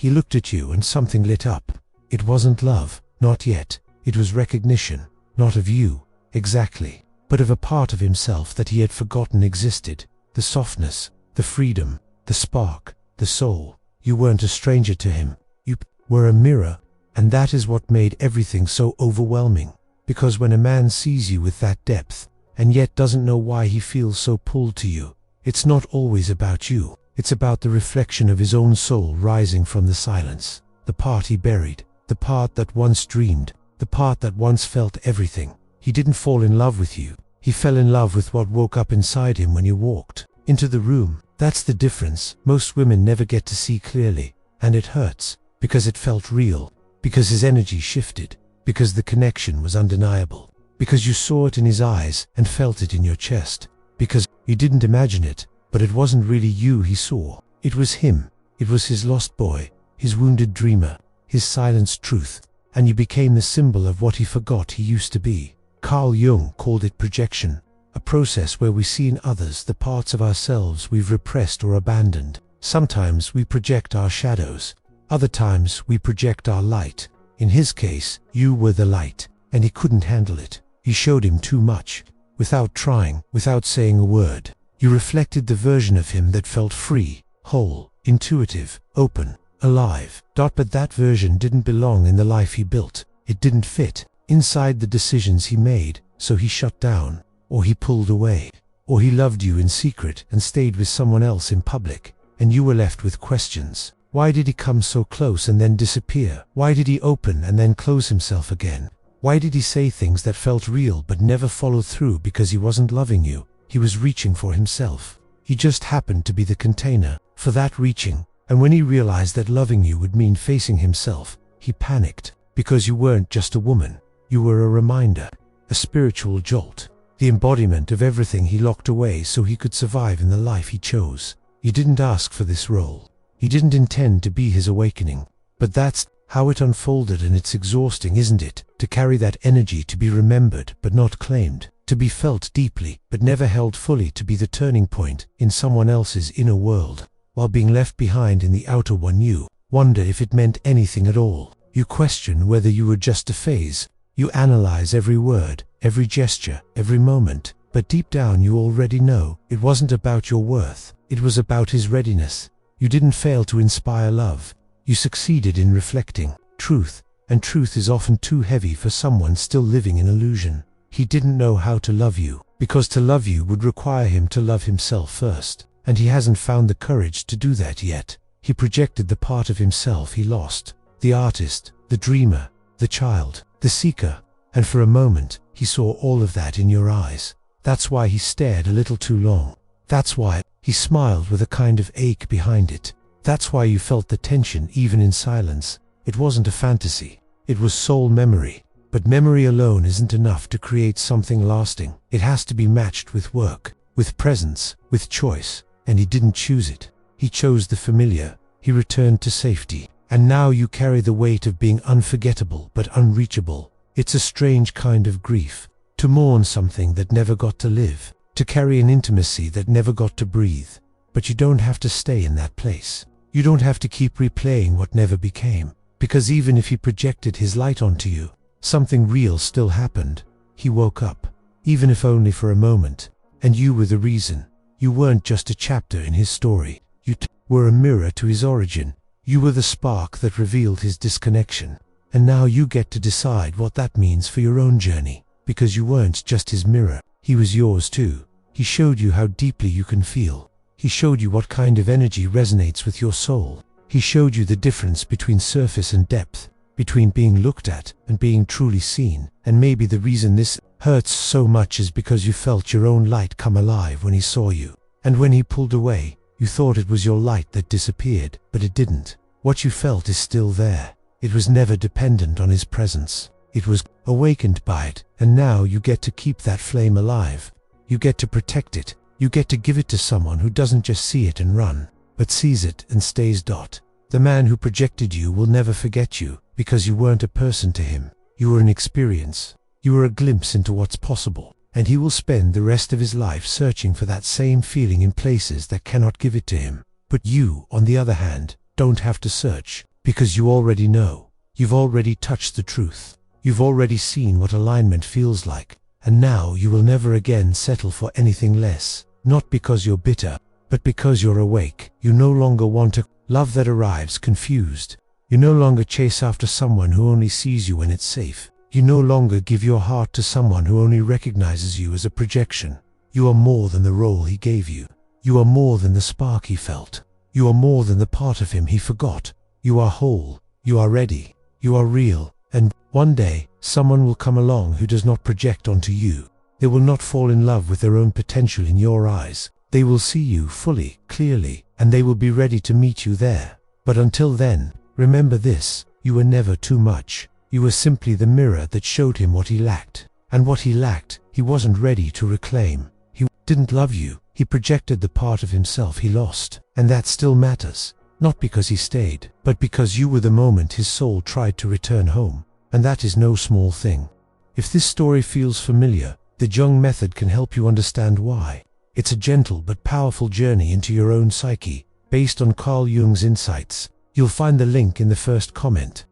He looked at you and something lit up. It wasn't love, not yet. It was recognition, not of you, exactly, but of a part of himself that he had forgotten existed. The softness, the freedom, the spark, the soul. You weren't a stranger to him. You were a mirror, and that is what made everything so overwhelming. Because when a man sees you with that depth, and yet doesn't know why he feels so pulled to you, it's not always about you. It's about the reflection of his own soul rising from the silence. The part he buried, the part that once dreamed, the part that once felt everything. He didn't fall in love with you. He fell in love with what woke up inside him when you walked into the room. That's the difference. Most women never get to see clearly, and it hurts, because it felt real, because his energy shifted, because the connection was undeniable, because you saw it in his eyes and felt it in your chest, because you didn't imagine it, but it wasn't really you he saw. It was him. It was his lost boy, his wounded dreamer, his silenced truth, and you became the symbol of what he forgot he used to be. Carl Jung called it projection, a process where we see in others the parts of ourselves we've repressed or abandoned. Sometimes we project our shadows, other times we project our light. In his case, you were the light, and he couldn't handle it. You showed him too much, without trying, without saying a word. You reflected the version of him that felt free, whole, intuitive, open, alive. But that version didn't belong in the life he built. It didn't fit inside the decisions he made, so he shut down, or he pulled away, or he loved you in secret and stayed with someone else in public, and you were left with questions. Why did he come so close and then disappear? Why did he open and then close himself again? Why did he say things that felt real but never followed through? Because he wasn't loving you. He was reaching for himself. He just happened to be the container for that reaching. And when he realized that loving you would mean facing himself, he panicked. Because you weren't just a woman. You were a reminder, a spiritual jolt, the embodiment of everything he locked away so he could survive in the life he chose. You didn't ask for this role. You didn't intend to be his awakening. But that's how it unfolded, and it's exhausting, isn't it? To carry that energy, to be remembered but not claimed, to be felt deeply but never held fully, to be the turning point in someone else's inner world, while being left behind in the outer one. You wonder if it meant anything at all. You question whether you were just a phase. You analyze every word, every gesture, every moment, but deep down you already know it wasn't about your worth. It was about his readiness. You didn't fail to inspire love. You succeeded in reflecting truth, and truth is often too heavy for someone still living in illusion. He didn't know how to love you, because to love you would require him to love himself first, and he hasn't found the courage to do that yet. He projected the part of himself he lost, the artist, the dreamer, the child, the seeker, and for a moment he saw all of that in your eyes. That's why he stared a little too long. That's why he smiled with a kind of ache behind it. That's why you felt the tension even in silence. It wasn't a fantasy. It was soul memory. But memory alone isn't enough to create something lasting. It has to be matched with work, with presence, with choice. And he didn't choose it. He chose the familiar. He returned to safety. And now you carry the weight of being unforgettable but unreachable. It's a strange kind of grief. To mourn something that never got to live. To carry an intimacy that never got to breathe. But you don't have to stay in that place. You don't have to keep replaying what never became. Because even if he projected his light onto you, something real still happened. He woke up, even if only for a moment. And you were the reason. You weren't just a chapter in his story. You were a mirror to his origin. You were the spark that revealed his disconnection. And now you get to decide what that means for your own journey. Because you weren't just his mirror. He was yours too. He showed you how deeply you can feel. He showed you what kind of energy resonates with your soul. He showed you the difference between surface and depth, between being looked at and being truly seen. And maybe the reason this hurts so much is because you felt your own light come alive when he saw you. And when he pulled away, you thought it was your light that disappeared, but it didn't. What you felt is still there. It was never dependent on his presence. It was awakened by it, and now you get to keep that flame alive. You get to protect it. You get to give it to someone who doesn't just see it and run, but sees it and stays. The man who projected you will never forget you, because you weren't a person to him. You were an experience. You were a glimpse into what's possible, and he will spend the rest of his life searching for that same feeling in places that cannot give it to him. But you, on the other hand, don't have to search. Because you already know. You've already touched the truth. You've already seen what alignment feels like. And now you will never again settle for anything less. Not because you're bitter, but because you're awake. You no longer want a love that arrives confused. You no longer chase after someone who only sees you when it's safe. You no longer give your heart to someone who only recognizes you as a projection. You are more than the role he gave you. You are more than the spark he felt. You are more than the part of him he forgot. You are whole. You are ready. You are real. And one day, someone will come along who does not project onto you. They will not fall in love with their own potential in your eyes. They will see you fully, clearly, and they will be ready to meet you there. But until then, remember this: you were never too much. You were simply the mirror that showed him what he lacked. And what he lacked, he wasn't ready to reclaim. He didn't love you. He projected the part of himself he lost. And that still matters. Not because he stayed, but because you were the moment his soul tried to return home. And that is no small thing. If this story feels familiar, the Jung Method can help you understand why. It's a gentle but powerful journey into your own psyche, based on Carl Jung's insights. You'll find the link in the first comment.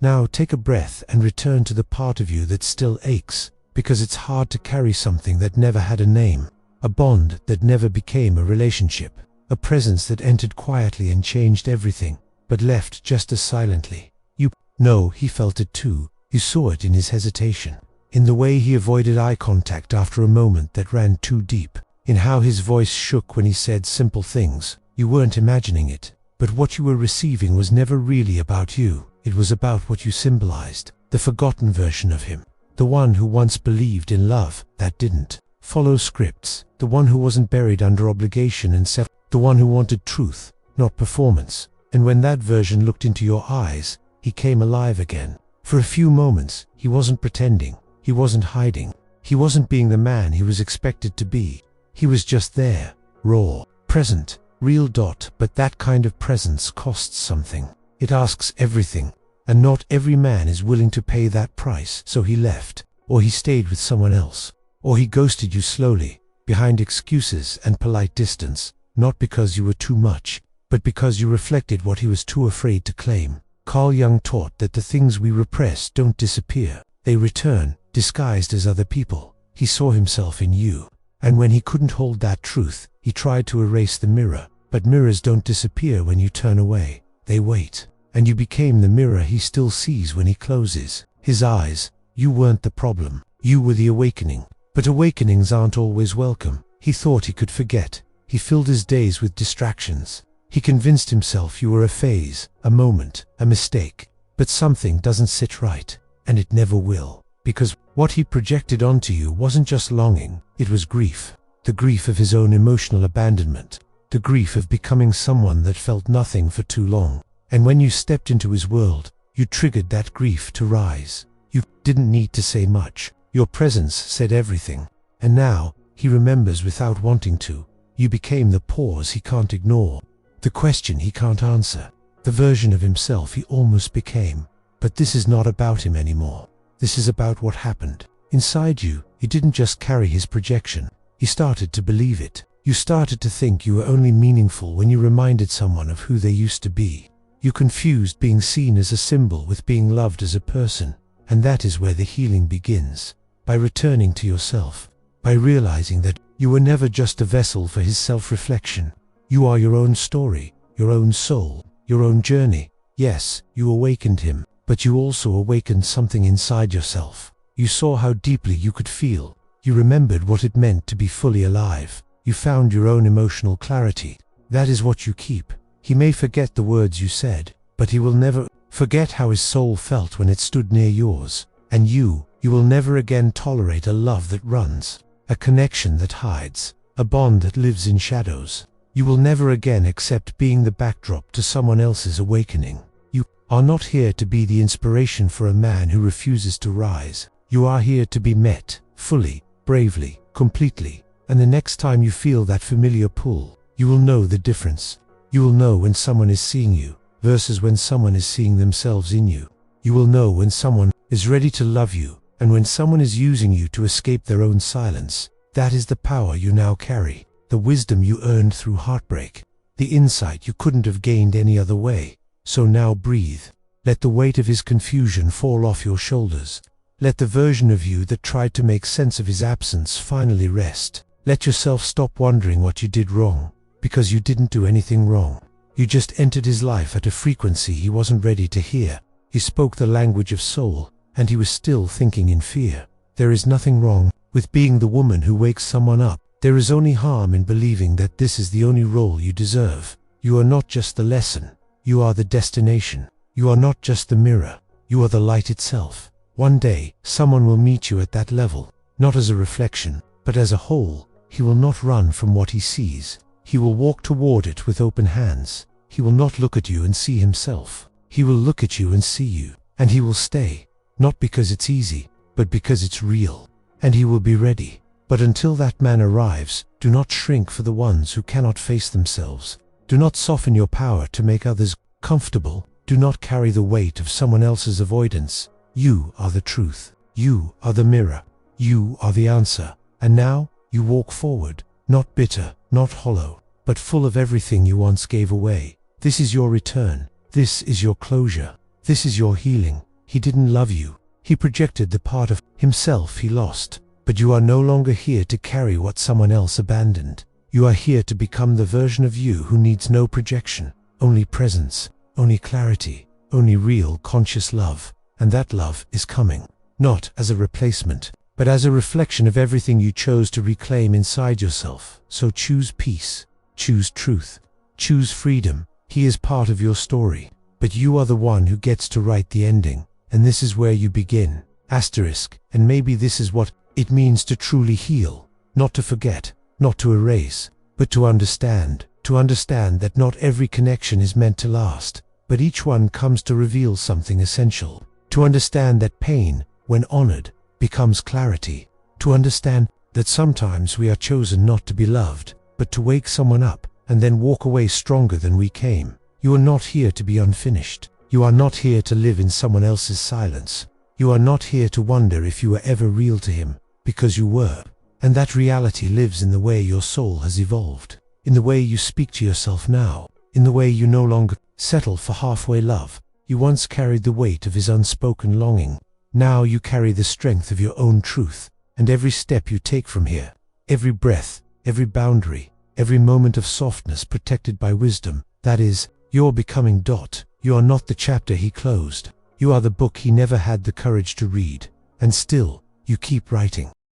Now take a breath and return to the part of you that still aches, because it's hard to carry something that never had a name, a bond that never became a relationship, a presence that entered quietly and changed everything, but left just as silently. You know he felt it too. You saw it in his hesitation, in the way he avoided eye contact after a moment that ran too deep, in how his voice shook when he said simple things. You weren't imagining it, but what you were receiving was never really about you. It was about what you symbolized, the forgotten version of him, the one who once believed in love that didn't follow scripts, the one who wasn't buried under obligation and the one who wanted truth, not performance. And when that version looked into your eyes, he came alive again. For a few moments, he wasn't pretending, he wasn't hiding, he wasn't being the man he was expected to be. He was just there, raw, present, real. But that kind of presence costs something. It asks everything, and not every man is willing to pay that price. So he left, or he stayed with someone else, or he ghosted you slowly, behind excuses and polite distance, not because you were too much, but because you reflected what he was too afraid to claim. Carl Jung taught that the things we repress don't disappear. They return, disguised as other people. He saw himself in you, and when he couldn't hold that truth, he tried to erase the mirror. But mirrors don't disappear when you turn away. They wait. And you became the mirror he still sees when he closes his eyes. You weren't the problem. You were the awakening. But awakenings aren't always welcome. He thought he could forget. He filled his days with distractions. He convinced himself you were a phase, a moment, a mistake. But something doesn't sit right, and it never will. Because what he projected onto you wasn't just longing, it was grief. The grief of his own emotional abandonment. The grief of becoming someone that felt nothing for too long. And when you stepped into his world, you triggered that grief to rise. You didn't need to say much. Your presence said everything. And now, he remembers without wanting to. You became the pause he can't ignore. The question he can't answer. The version of himself he almost became. But this is not about him anymore. This is about what happened. Inside you, he didn't just carry his projection. He started to believe it. You started to think you were only meaningful when you reminded someone of who they used to be. You confused being seen as a symbol with being loved as a person. And that is where the healing begins. By returning to yourself. By realizing that you were never just a vessel for his self-reflection. You are your own story, your own soul, your own journey. Yes, you awakened him, but you also awakened something inside yourself. You saw how deeply you could feel. You remembered what it meant to be fully alive. You found your own emotional clarity. That is what you keep. He may forget the words you said, but he will never forget how his soul felt when it stood near yours. And you will never again tolerate a love that runs, a connection that hides, a bond that lives in shadows. You will never again accept being the backdrop to someone else's awakening. You are not here to be the inspiration for a man who refuses to rise. You are here to be met, fully, bravely, completely. And the next time you feel that familiar pull, you will know the difference. You will know when someone is seeing you, versus when someone is seeing themselves in you. You will know when someone is ready to love you, and when someone is using you to escape their own silence. That is the power you now carry, the wisdom you earned through heartbreak, the insight you couldn't have gained any other way. So now breathe. Let the weight of his confusion fall off your shoulders. Let the version of you that tried to make sense of his absence finally rest. Let yourself stop wondering what you did wrong, because you didn't do anything wrong. You just entered his life at a frequency he wasn't ready to hear. You spoke the language of soul, and he was still thinking in fear. There is nothing wrong with being the woman who wakes someone up. There is only harm in believing that this is the only role you deserve. You are not just the lesson. You are the destination. You are not just the mirror. You are the light itself. One day, someone will meet you at that level, not as a reflection, but as a whole. He will not run from what he sees. He will walk toward it with open hands. He will not look at you and see himself. He will look at you and see you, and he will stay, not because it's easy, but because it's real. And he will be ready. But until that man arrives, do not shrink for the ones who cannot face themselves. Do not soften your power to make others comfortable. Do not carry the weight of someone else's avoidance. You are the truth. You are the mirror. You are the answer. And now, you walk forward, not bitter, not hollow, but full of everything you once gave away. This is your return. This is your closure. This is your healing. He didn't love you. He projected the part of himself he lost. But you are no longer here to carry what someone else abandoned. You are here to become the version of you who needs no projection, only presence, only clarity, only real conscious love. And that love is coming, not as a replacement, but as a reflection of everything you chose to reclaim inside yourself. So choose peace, choose truth, choose freedom. He is part of your story, but you are the one who gets to write the ending. And this is where you begin. Asterisk. And maybe this is what it means to truly heal, not to forget, not to erase, but to understand that not every connection is meant to last, but each one comes to reveal something essential. To understand that pain, when honored, becomes clarity. To understand that sometimes we are chosen not to be loved, but to wake someone up, and then walk away stronger than we came. You are not here to be unfinished. You are not here to live in someone else's silence. You are not here to wonder if you were ever real to him, because you were. And that reality lives in the way your soul has evolved, in the way you speak to yourself now, in the way you no longer settle for halfway love. You once carried the weight of his unspoken longing. Now you carry the strength of your own truth. And every step you take from here, every breath, every boundary, every moment of softness protected by wisdom, that is, you're becoming. You are not the chapter he closed. You are the book he never had the courage to read. And still, you keep writing.